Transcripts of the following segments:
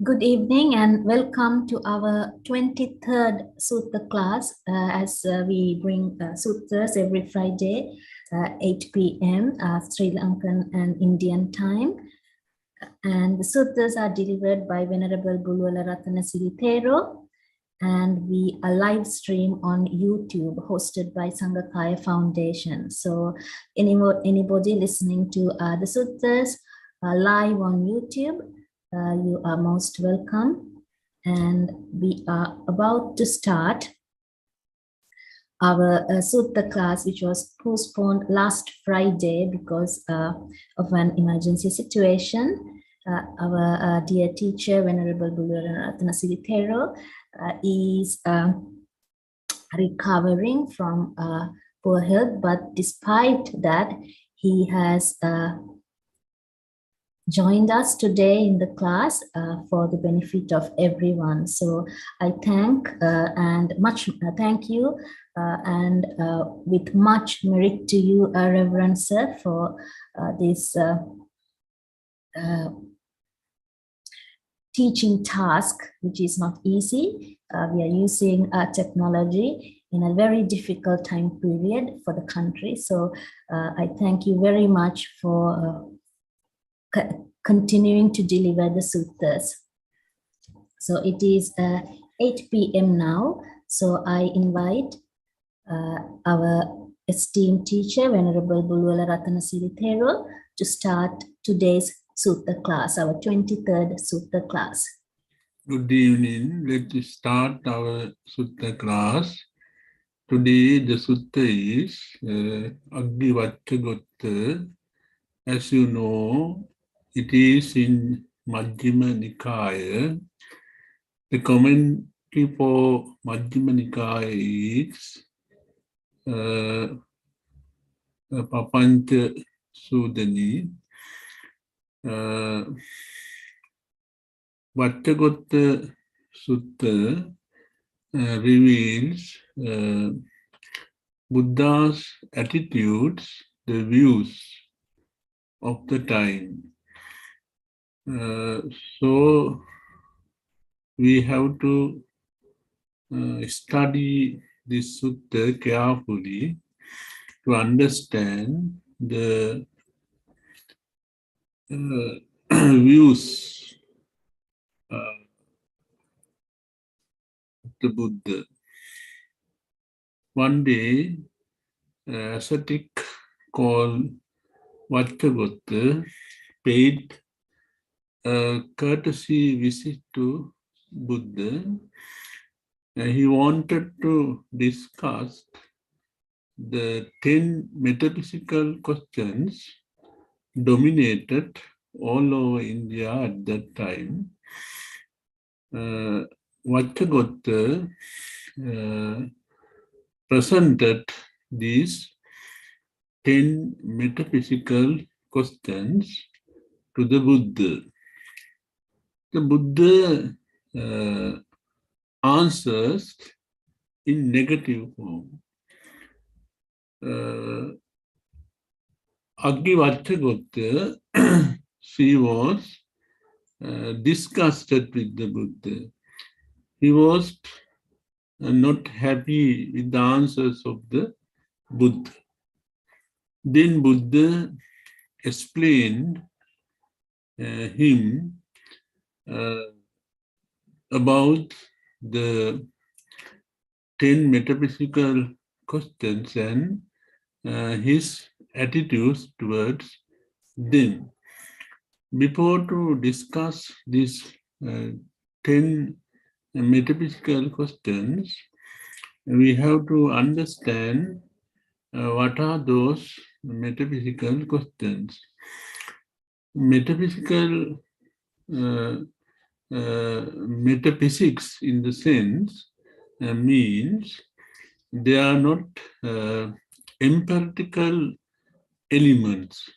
Good evening and welcome to our 23rd Sutta class as we bring suttas every Friday, 8 p.m. Sri Lankan and Indian time. And the suttas are delivered by Venerable Bulwala Ratanasiri Thero, and we are live stream on YouTube hosted by Sangakaya Foundation. So anybody listening to the suttas live on YouTube, you are most welcome. And we are about to start our Sutta class, which was postponed last Friday because of an emergency situation. Our dear teacher, Venerable Bulwala Ratanasiri Thero, is recovering from poor health, but despite that, he has joined us today in the class for the benefit of everyone. So I thank and much thank you and with much merit to you, Reverend Sir, for this teaching task, which is not easy. We are using technology in a very difficult time period for the country. So I thank you very much for continuing to deliver the suttas. So it is 8 p.m. now. So I invite our esteemed teacher, Venerable Bulwala Ratanasiri Thero, to start today's Sutta class, our 23rd Sutta class. Good evening. Let's start our Sutta class. Today the Sutta is Aggivacchagotta. As you know, it is in Majjhima Nikaya. The commentary for Majjhima Nikaya is Papancha Sudani. Vacchagotta Sutta reveals Buddha's attitudes, the views of the time. So we have to study this sutta carefully to understand the views of the Buddha. One day, an ascetic called Vacchagotta paid a courtesy visit to Buddha. He wanted to discuss the 10 metaphysical questions dominated all over India at that time. Vacchagotta presented these 10 metaphysical questions to the Buddha. The Buddha answers in negative form. Aggivacchagotta, she was disgusted with the Buddha. He was not happy with the answers of the Buddha. Then Buddha explained him about the 10 metaphysical questions and his attitudes towards them. Before to discuss these 10 metaphysical questions, we have to understand what are those metaphysical questions. Metaphysical metaphysics in the sense means they are not empirical elements.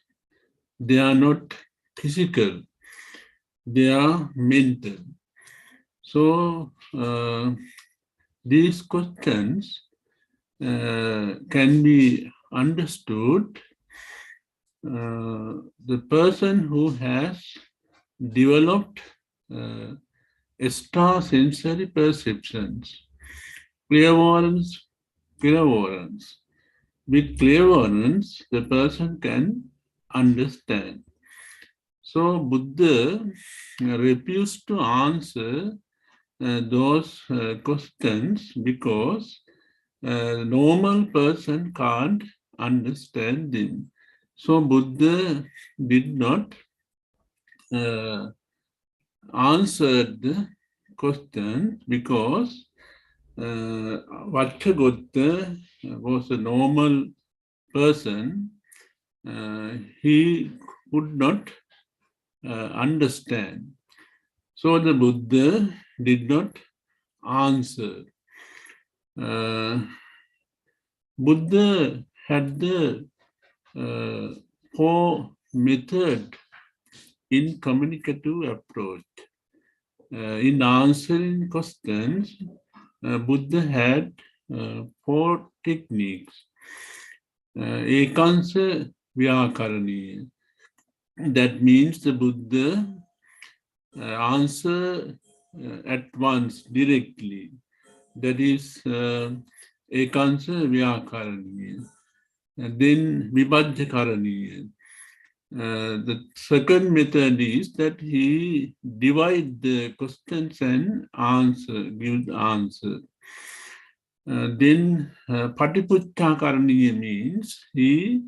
They are not physical. They are mental. So these questions can be understood. The person who has developed extrasensory perceptions, clairvoyance, clairvoyance. With clairvoyance, the person can understand. So Buddha refused to answer those questions because a normal person can't understand them. So Buddha did not answer the question because Vacchagotta was a normal person. He could not understand. So the Buddha did not answer. Buddha had the four method in communicative approach. In answering questions, Buddha had four techniques. Ekansa Vyakaraniya. That means the Buddha answer at once, directly. That is Ekansa Vyakaraniya. And then Vibhajyakaraniya. The second method is that he divide the questions and answer, give the answer. Then Patiputtakaraniya means he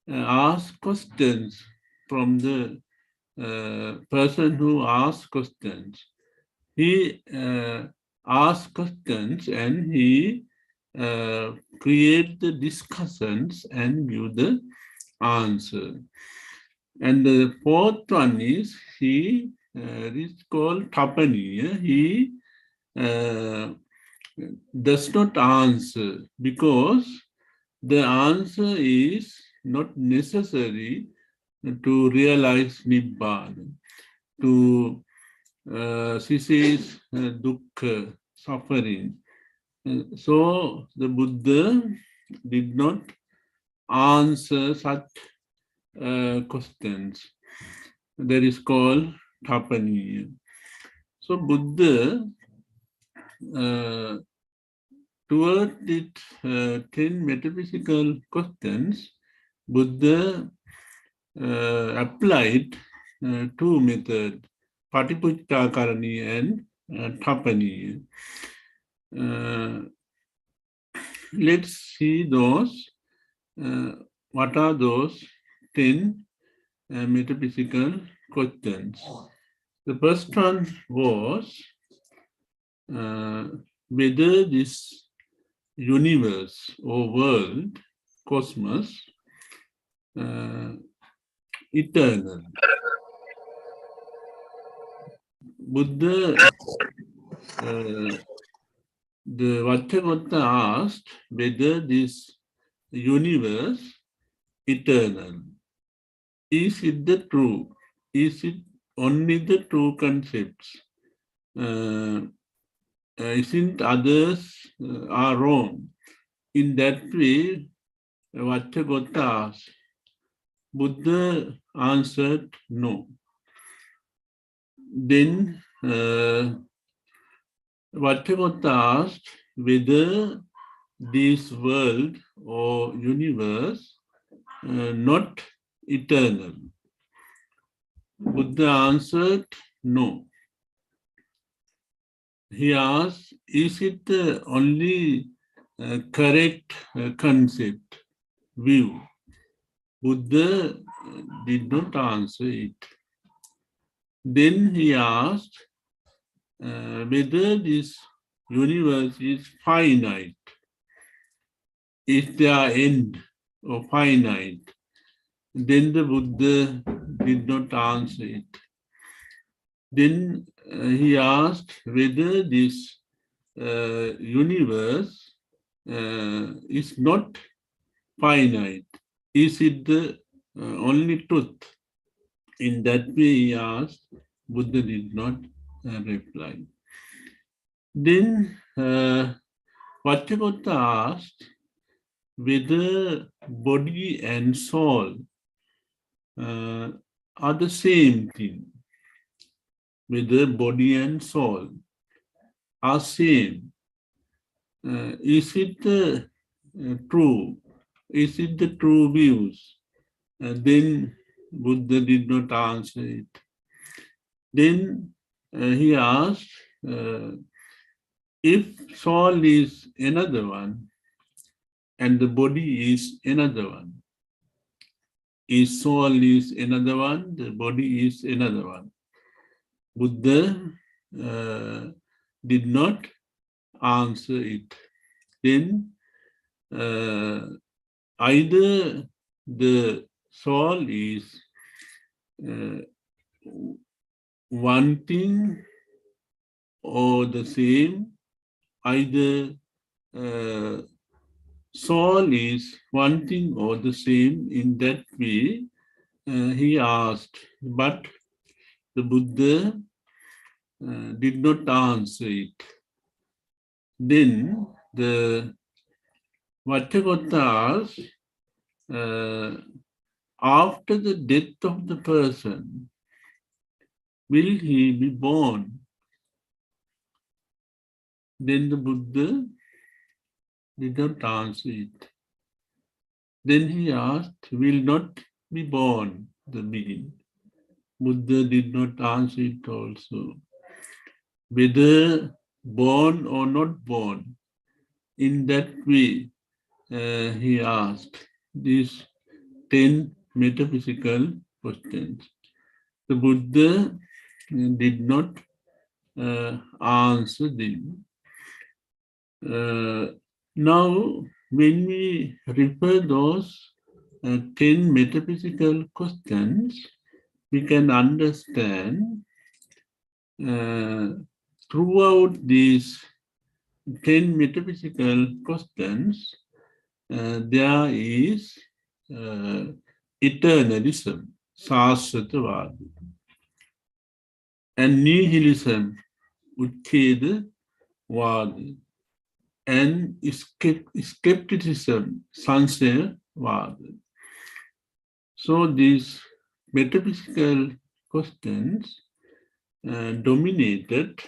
asks questions from the person who asks questions. He asks questions and he create the discussions and give the answer. And the fourth one is he is called Tapaniya. He does not answer because the answer is not necessary to realize Nibbana, to cease dukkha, suffering. So the Buddha did not answer such questions. That is called Tapaniya. So Buddha toward the 10 metaphysical questions, Buddha applied two methods, Patiputtakarani and Tapani. Let's see those. What are those 10 metaphysical questions? The first one was whether this universe or world, cosmos, eternal. Buddha, the Vacchagotta asked whether this universe eternal. Is it the true? Is it only the true concepts? Isn't others are wrong? In that way, Vacchagotta asked. Buddha answered no. Then Vacchagotta asked whether this world or universe not eternal. Buddha answered no. He asked, is it the only correct concept, view? Buddha did not answer it. Then he asked whether this universe is finite. Is there end or finite? Then the Buddha did not answer it. Then he asked whether this universe is not finite. Is it the only truth? In that way he asked, Buddha did not reply. Then Vacchagotta asked whether body and soul are the same thing. whether body and soul are same. Is it true? Is it the true views? Then Buddha did not answer it. Then he asked, if soul is another one and the body is another one, is soul is another one, the body is another one. Buddha did not answer it. Then either the soul is one thing or the same, either soul is one thing or the same. In that way, he asked, but the Buddha did not answer it. Then the Aggivacchagotta asked, after the death of the person, will he be born? Then the Buddha did not answer it. Then he asked, will not be born the being? Buddha did not answer it also. Whether born or not born, in that way, he asked these 10 metaphysical questions. The Buddha did not answer them. Now, when we refer those 10 metaphysical questions, we can understand throughout these 10 metaphysical questions, there is eternalism, Sasvatavada, and nihilism, Uchchedavada, and skepticism, Sansayavada. So these metaphysical questions dominated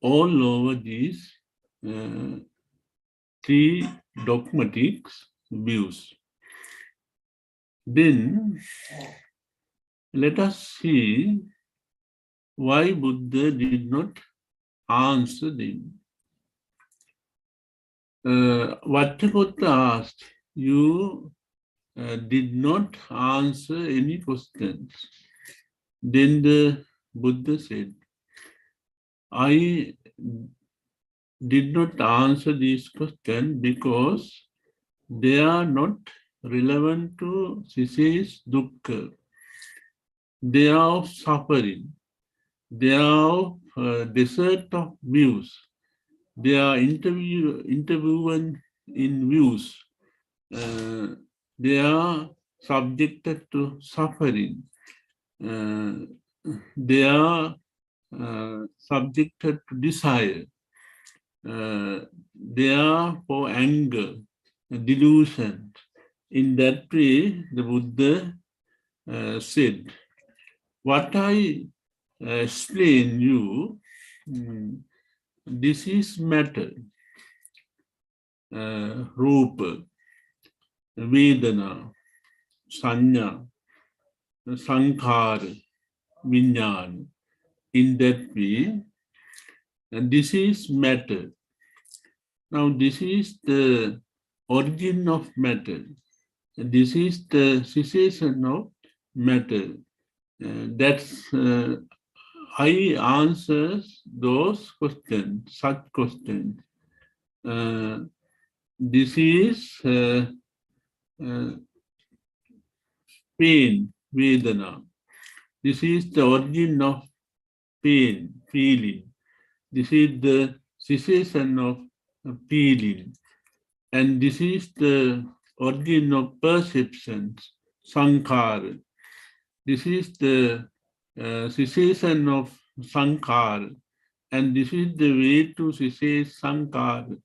all over these three dogmatic views. Then let us see why Buddha did not answer them. Aggivacchagotta asked, you did not answer any questions. Then the Buddha said, I did not answer these questions because they are not relevant to Sise's dukkha. They are of suffering. They are of desert of views. They are interwoven in views. They are subjected to suffering. They are subjected to desire. They are for anger, delusion. In that way, the Buddha said, what I explain you, this is matter, Rupa, Vedana, Sanya, Sankhara, Vijnana. In that way, and this is matter. Now, this is the origin of matter. This is the cessation of matter. That's I answers those questions, such questions. This is pain, Vedana. This is the origin of pain, feeling. This is the cessation of feeling. And this is the origin of perceptions, sankhara. This is the cessation of sankhara. And this is the way to cessate sankhara.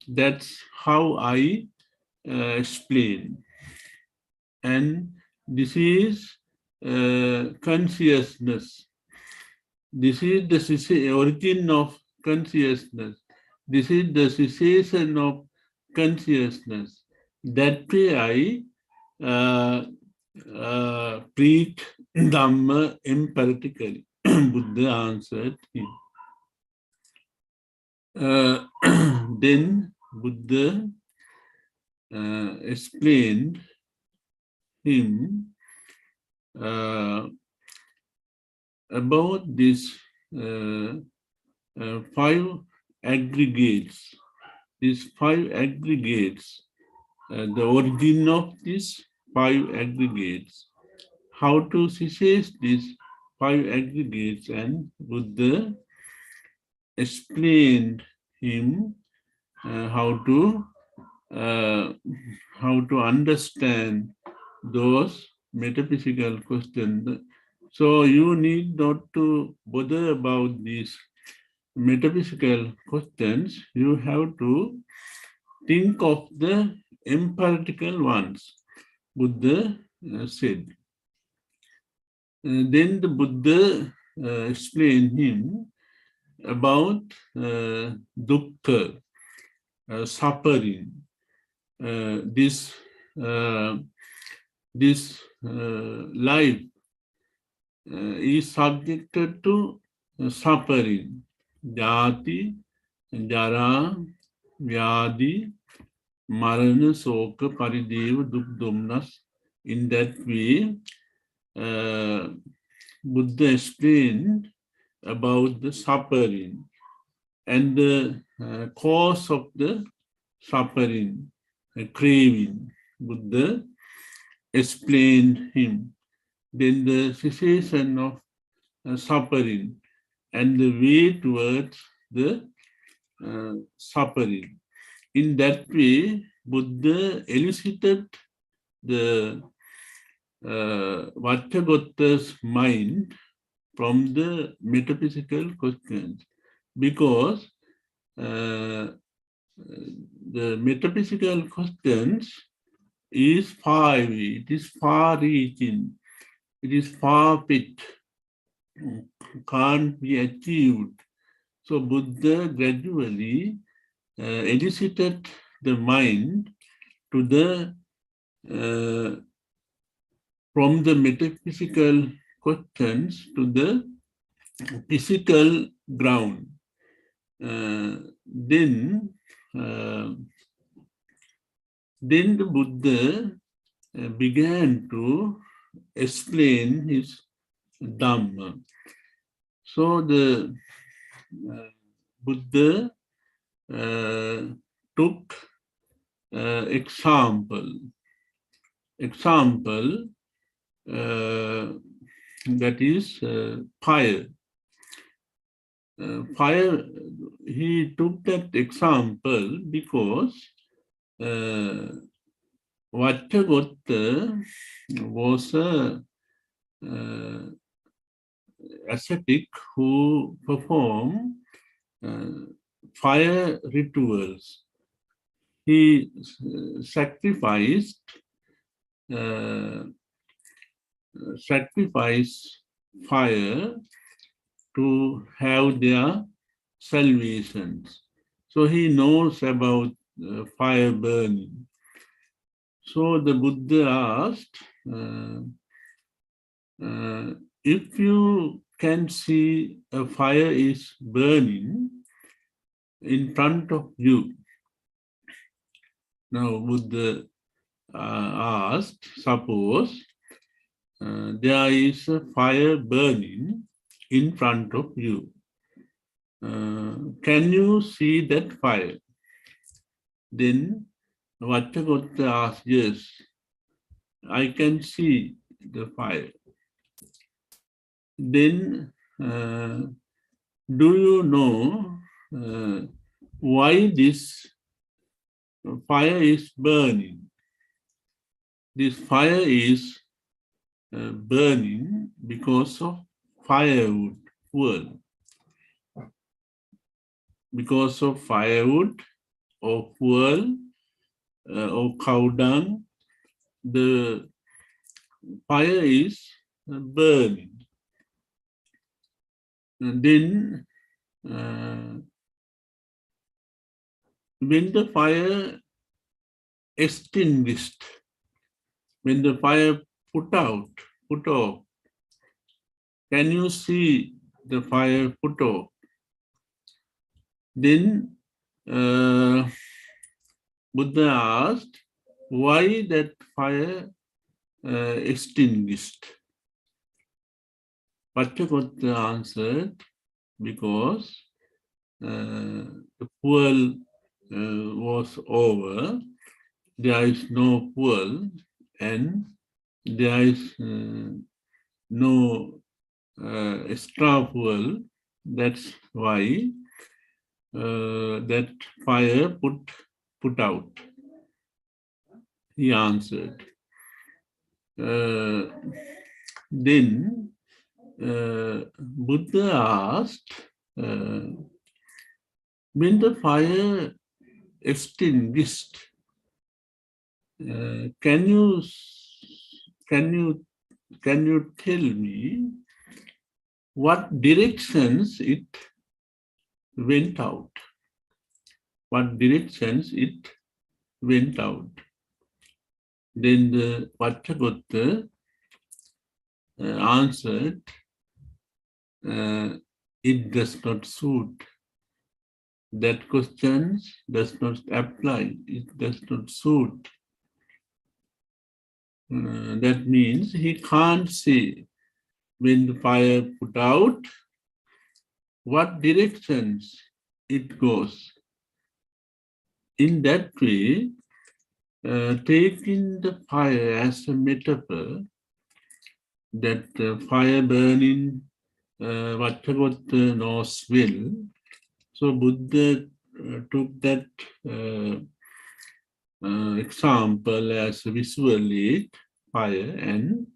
That's how I explain. And this is consciousness. This is the origin of consciousness. This is the cessation of consciousness. That way I preach Dhamma emphatically. Buddha answered him. Then Buddha explained him about these 5 aggregates. These 5 aggregates, the origin of these 5 aggregates, how to cessate these 5 aggregates, and Buddha explained him how to understand those metaphysical questions. So you need not to bother about these metaphysical questions. You have to think of the empirical ones, Buddha said. Then the Buddha explained him about dukkha, suffering. This life is subjected to suffering. Jati, jara, vyadi, marana, soka, parideva, dukh, domnas. In that way, Buddha explained about the suffering and the cause of the suffering, craving. Buddha explained him. Then the cessation of suffering and the way towards the suffering. In that way, Buddha elicited the Aggivacchagotta's mind from the metaphysical questions, because the metaphysical questions is far away, it is far-reaching, it is far-fetched, can't be achieved. So Buddha gradually elicited the mind to the from the metaphysical questions to the physical ground. Then the Buddha began to explain his Dhamma. So the Buddha took example that is fire. Fire, he took that example because Aggivacchagotta was a ascetic who performed fire rituals. He sacrificed fire to have their salvations. So he knows about fire burning. So the Buddha asked, if you can see a fire is burning in front of you. Now Buddha asked, suppose there is a fire burning in front of you. Can you see that fire? Then Aggivacchagotta asked, yes, I can see the fire. Then do you know why this fire is burning? This fire is burning because of firewood, fuel. Because of firewood or fuel or cow dung, the fire is burning. And then, when the fire extinguished, when the fire put off, can you see the fire put off? Then Buddha asked, why that fire extinguished? Aggivacchagotta answered, because the fuel was over, there is no fuel, and there is no extra fuel. That's why that fire put out. He answered. Then Buddha asked, when the fire extinguished, can you tell me what directions it went out? What directions it went out? Then the Aggivacchagotta answered, it does not suit. That question does not apply. It does not suit. That means he can't say when the fire put out, what directions it goes. In that way, taking the fire as a metaphor, that fire burning, Aggivacchagotta knows well. So Buddha took that example as a visual aid, fire, and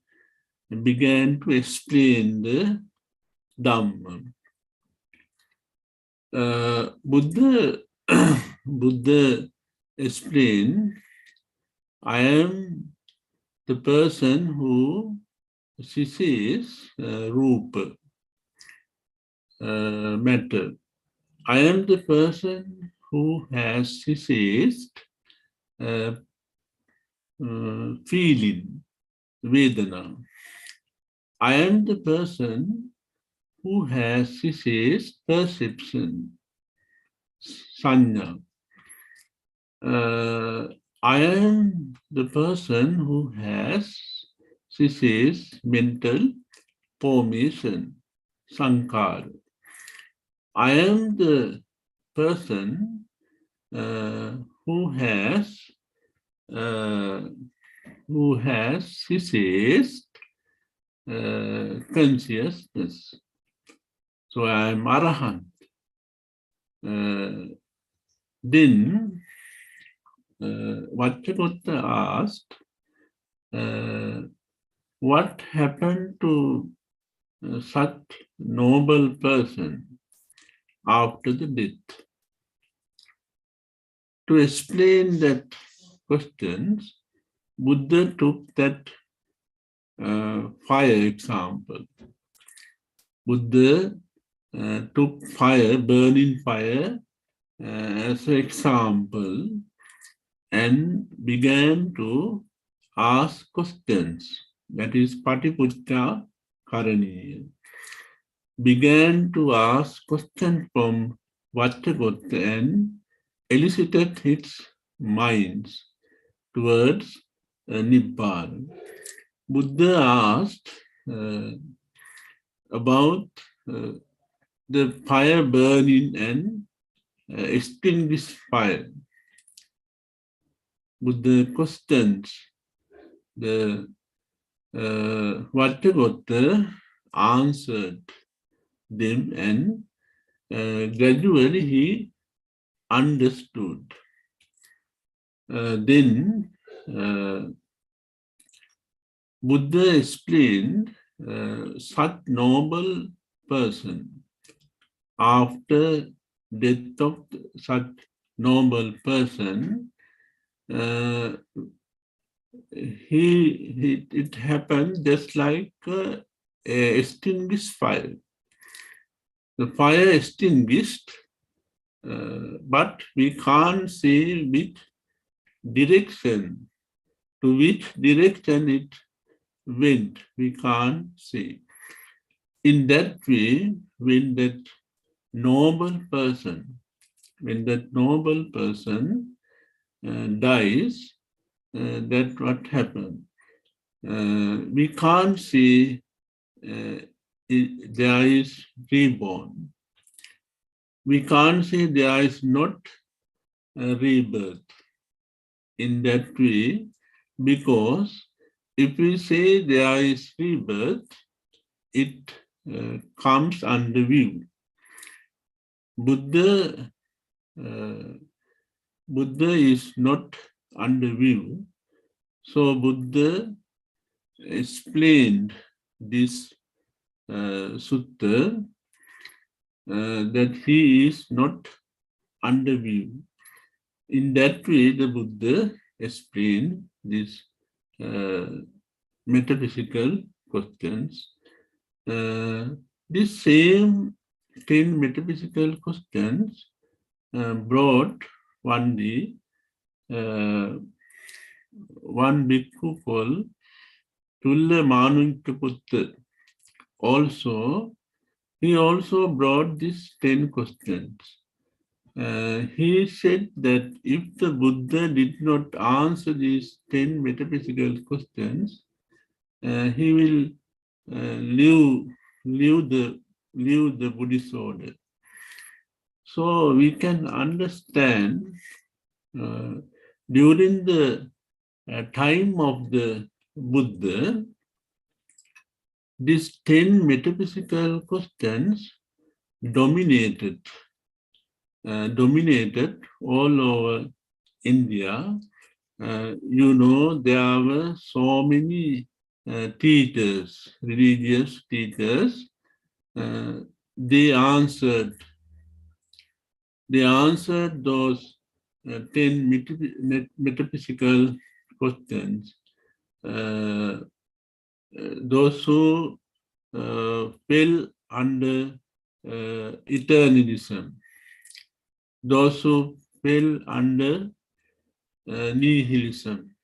began to explain the Dhamma. Buddha explained, I am the person who sees rupa, matter. I am the person who has ceased feeling, vedana. I am the person who has ceased perception, sanya. I am the person who has ceased mental formation, sankara. I am the person who has ceased consciousness. So I am Arahant. Then Aggivacchagotta asked, what happened to such noble person after the death? To explain that questions, Buddha took that fire example. Buddha took fire, burning fire, as an example and began to ask questions. That is Patipucca Karaniya. Began to ask questions from Aggivacchagotta and elicited its minds towards Nibbana. Buddha asked about the fire burning and extinguished fire. Buddha questions the Aggivacchagotta answered them, and gradually he understood. Then Buddha explained such noble person. After death of such noble person, it happened just like a extinguished fire. The fire extinguished, but we can't see which direction, to which direction it went. We can't see. In that way, when that noble person dies, that what happened. We can't see there is reborn. We can't say there is not a rebirth in that way, because if we say there is rebirth, it comes under view. Buddha is not under view. So Buddha explained this sutta that he is not under view. In that way, the Buddha explained these metaphysical questions. This same 10 metaphysical questions brought one day one bhikkhu called Tulla Manunkaputta. He also brought these 10 questions. He said that if the Buddha did not answer these 10 metaphysical questions, he will leave the Buddhist order. So we can understand during the time of the Buddha, these 10 metaphysical questions dominated all over India. You know, there were so many teachers, religious teachers. They answered those 10 metaphysical questions. Those who fell under eternalism, those who fell under nihilism,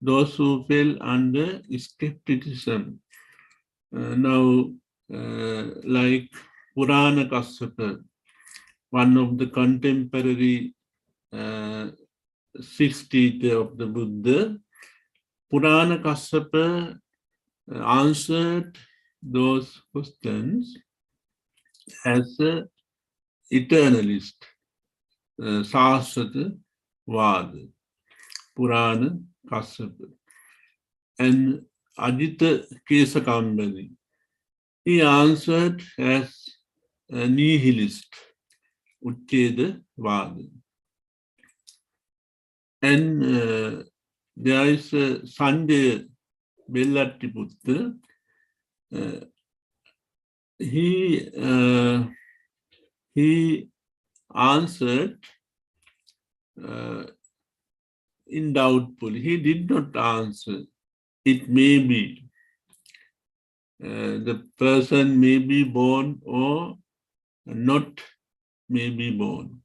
those who fell under skepticism. Now, like Purana Kassapa, one of the contemporary 6 teachers of the Buddha, Purana Kassapa answered those questions as an eternalist, Sāsvata Vāda, Purana Kassapa. And Ajita Kesakambali, he answered as a nihilist, Uchcheda Vāda. And there is Sanjaya Bellatiputta. He answered undoubtfully. He did not answer. It may be. The person may be born or not may be born,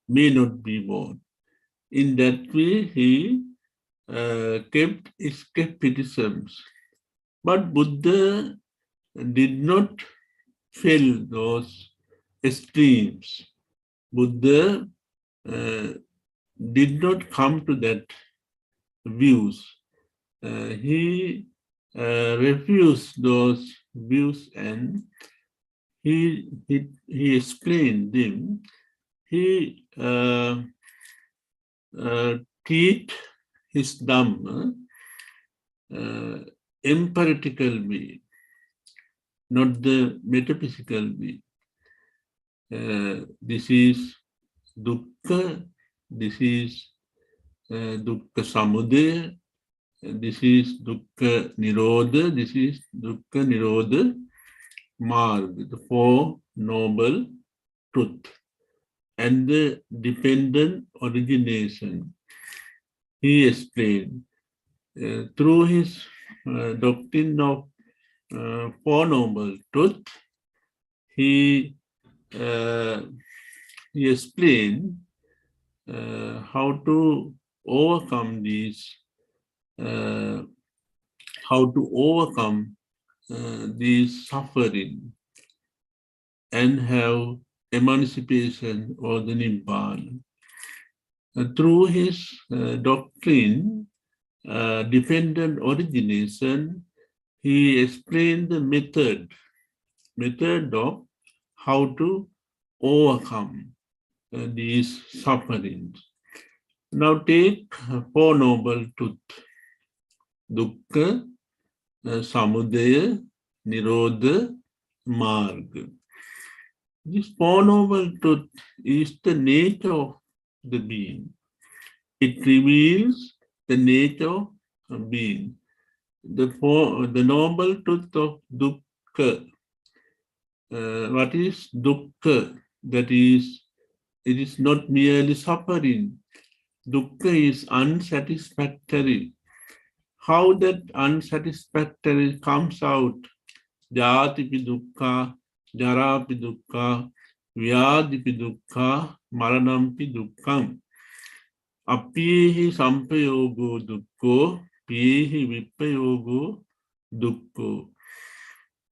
may not be born. In that way, he kept skepticisms. But Buddha did not fill those extremes. Buddha did not come to that views. He refused those views and he explained them. He treat his Dhamma empirical way, not the metaphysical way. This is dukkha, this is dukkha samudaya, this is dukkha nirodha, this is dukkha nirodha marga, the 4 noble truths, and the dependent origination. He explained. through his doctrine of Four Noble Truth, he explained how to overcome these, these suffering and have emancipation or the Nibbana. Through his doctrine, dependent origination, he explained the method of how to overcome these sufferings. Now take Four Noble Truth: Dukkha, Samudaya, Nirodha, Marga. This Four Noble Truth is the nature of the being. It reveals the nature of being. The noble truth of dukkha. What is dukkha? That is, it is not merely suffering. Dukkha is unsatisfactory. How that unsatisfactory comes out? Jatipi dukkha, jarapi dukkha, vyadipi dukkha, maranampi dukkham. Apihi sampayogo dukkho, pihi vipayogo dukkho.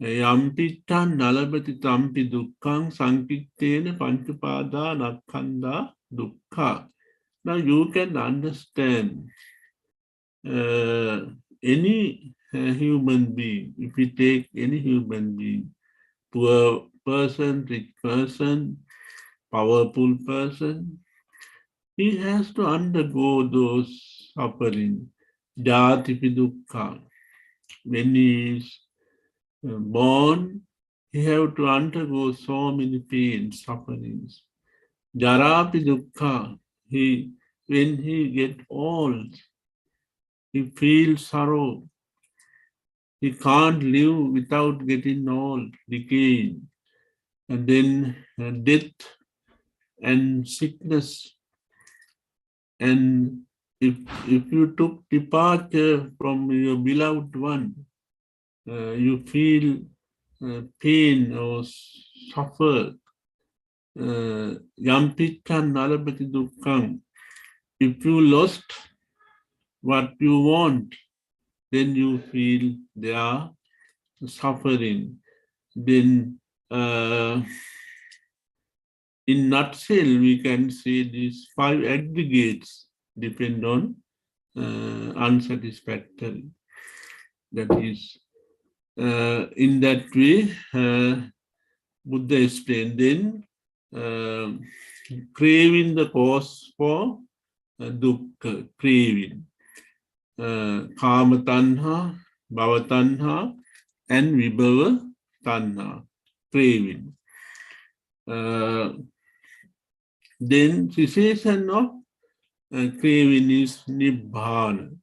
Yampitan nalabati tampi dukkhang sankittena panchupada nakkanda dukkha. Now you can understand any human being. If we take any human being, poor person, rich person, powerful person, he has to undergo those suffering. Jatipi dukkha. When he is born, he have to undergo so many pains, sufferings. Jarapi dukkha. When he get old, he feels sorrow. He can't live without getting old, decaying. And then death and sickness. And if you took departure from your beloved one, you feel pain or suffer. Yampitan nalabati dukkham. If you lost what you want, then you feel they are suffering. Then, in nutshell, we can say these five aggregates depend on unsatisfactory. That is, in that way, Buddha explained. Then, craving the cause for dukkha, craving. Kama tanha, bhava tanha, and vibhava tanha, craving. Then cessation of craving is nibbana.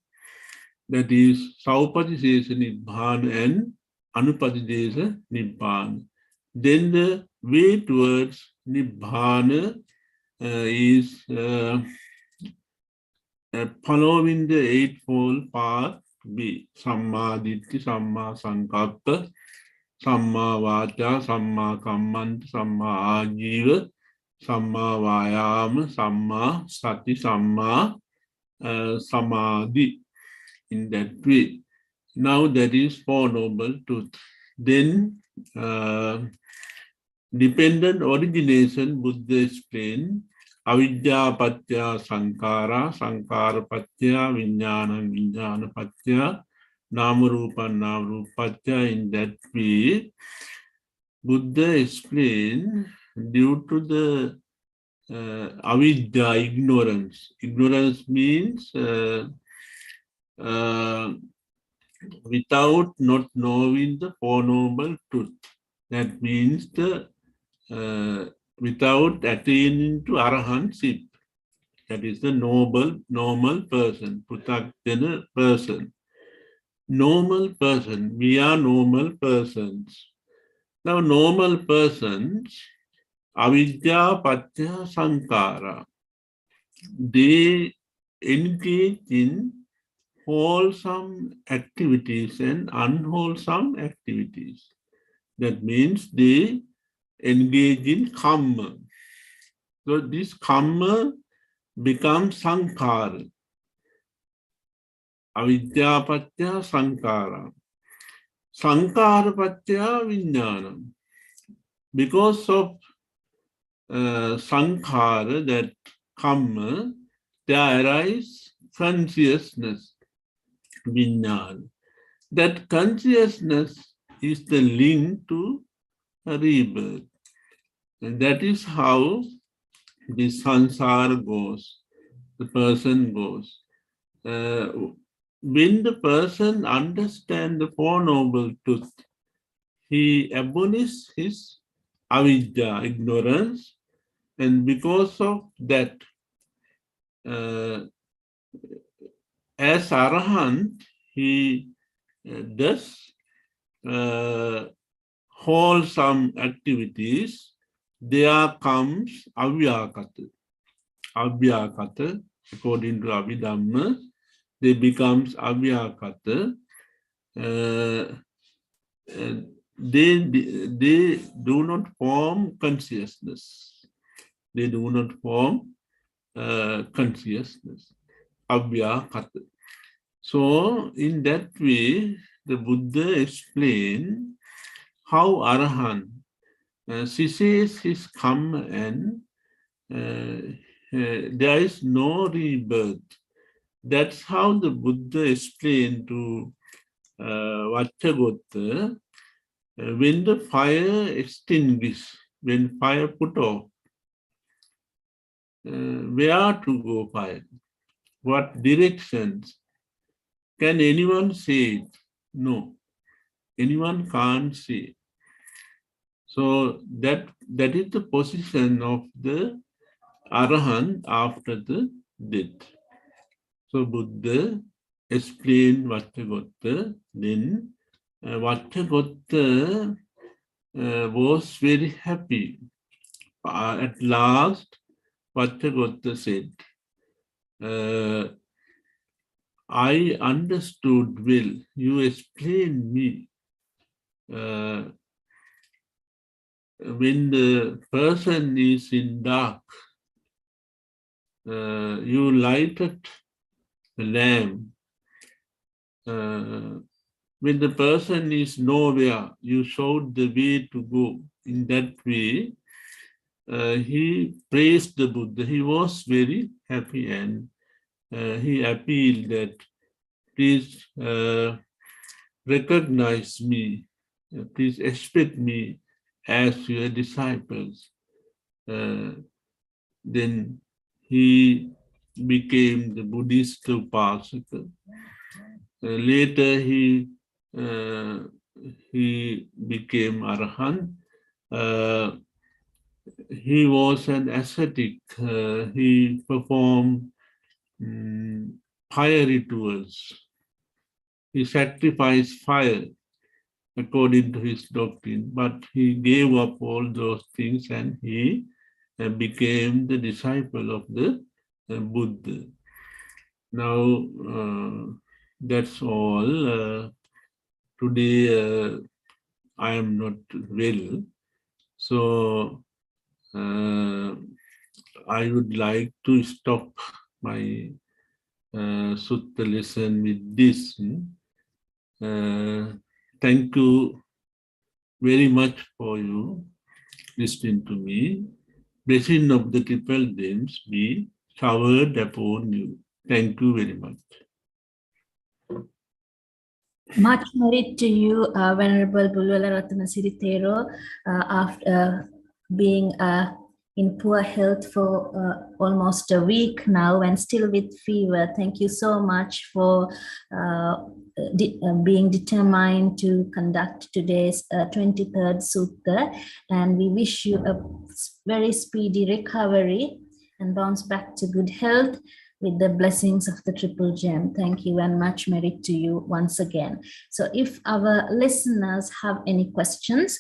That is saupadisesa nibbana and anupadisesa nibbana. Then the way towards nibbana is following the eightfold path: be samma ditti, samma sankappa, samma vacha, samma kammanta, samma ajiva, samma vayama, samma sati, samma samadhi. In that way. Now that is Four Noble Truth. Then dependent origination, Buddha explained: avidya patya sankara, sankara patya vijnana, vijnana patya namarupa, namarupa patya. In that way, Buddha explained due to the avidya, ignorance. Ignorance means without not knowing the Four Noble Truth. That means the without attaining to arahantship. That is the normal person, Pruthakjana person. Normal person. We are normal persons. Now, normal persons, avidya patya sankara, they engage in wholesome activities and unwholesome activities. That means they engage in karma. So this karma becomes sankhara. Avidya patya sankhara. Sankhara patya vijnana. Because of sankhara, that karma, there arise consciousness, vijnana. That consciousness is the link to a rebirth. And that is how the sansara goes, the person goes. When the person understands the Four Noble Truths, he abolishes his avidya, ignorance, and because of that, as Arahant, he does wholesome activities. There comes Avyakata. Avyakata, according to Abhidhamma, they becomes Avyakata. They do not form consciousness. They do not form consciousness. Avyakata. So, in that way, the Buddha explained how Arahant ceases his karma and there is no rebirth. That's how the Buddha explained to Aggivacchagotta, when the fire extinguished, when fire put off, where to go fire? What directions? Can anyone say it? No, anyone can't say. So that is the position of the Arahant after the death. So Buddha explained Aggivacchagotta. Then Aggivacchagotta was very happy. At last, Aggivacchagotta said, I understood well. You explained me. When the person is in dark, you lighted the lamp. When the person is nowhere, you showed the way to go. In that way, he praised the Buddha. He was very happy and he appealed that, please recognize me, please expect me as your disciples. Then he became the Buddhist Upasaka. Later he became Arahant. He was an ascetic. He performed fire rituals. He sacrificed fire according to his doctrine, but he gave up all those things and he became the disciple of the Buddha. Now, that's all. Today, I am not well, so I would like to stop my Sutta lesson with this. Thank you very much for you listening to me. Blessing of the triple gems be showered upon you. Thank you very much. Much merit to you, Venerable Bulwala Rattanasiri Thero, after being in poor health for almost a week now and still with fever. Thank you so much for being determined to conduct today's 23rd Sutta, and we wish you a very speedy recovery and bounce back to good health with the blessings of the Triple Gem. Thank you and much merit to you once again. So if our listeners have any questions,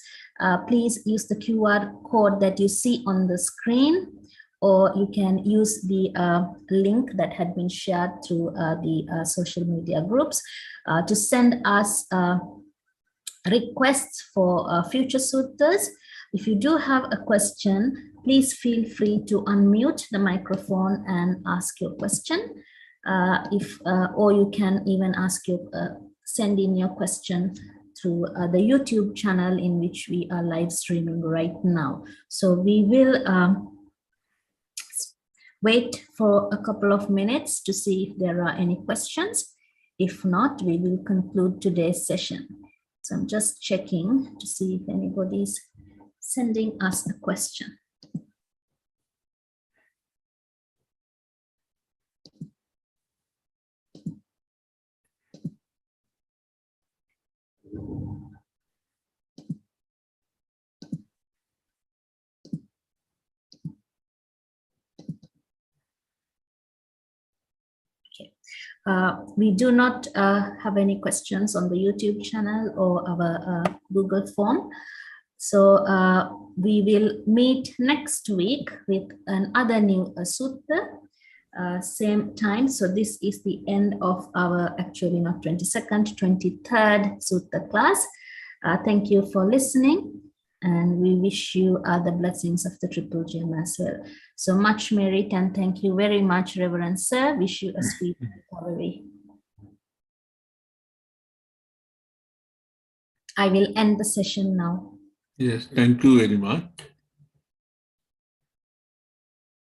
please use the QR code that you see on the screen, or you can use the link that had been shared through the social media groups to send us requests for future suttas. If you do have a question, please feel free to unmute the microphone and ask your question. Or you can even send in your question through the YouTube channel in which we are live streaming right now. So we will wait for a couple of minutes to see if there are any questions. If not, we will conclude today's session. So I'm just checking to see if anybody's sending us a question. We do not have any questions on the YouTube channel or our Google form. So we will meet next week with another new sutta, same time. So this is the end of our, actually not 22nd, 23rd sutta class. Thank you for listening. And we wish you the blessings of the Triple Gem as well. So much merit, and thank you very much, Reverend Sir. Wish you a sweet recovery. I will end the session now. Yes, thank you very much.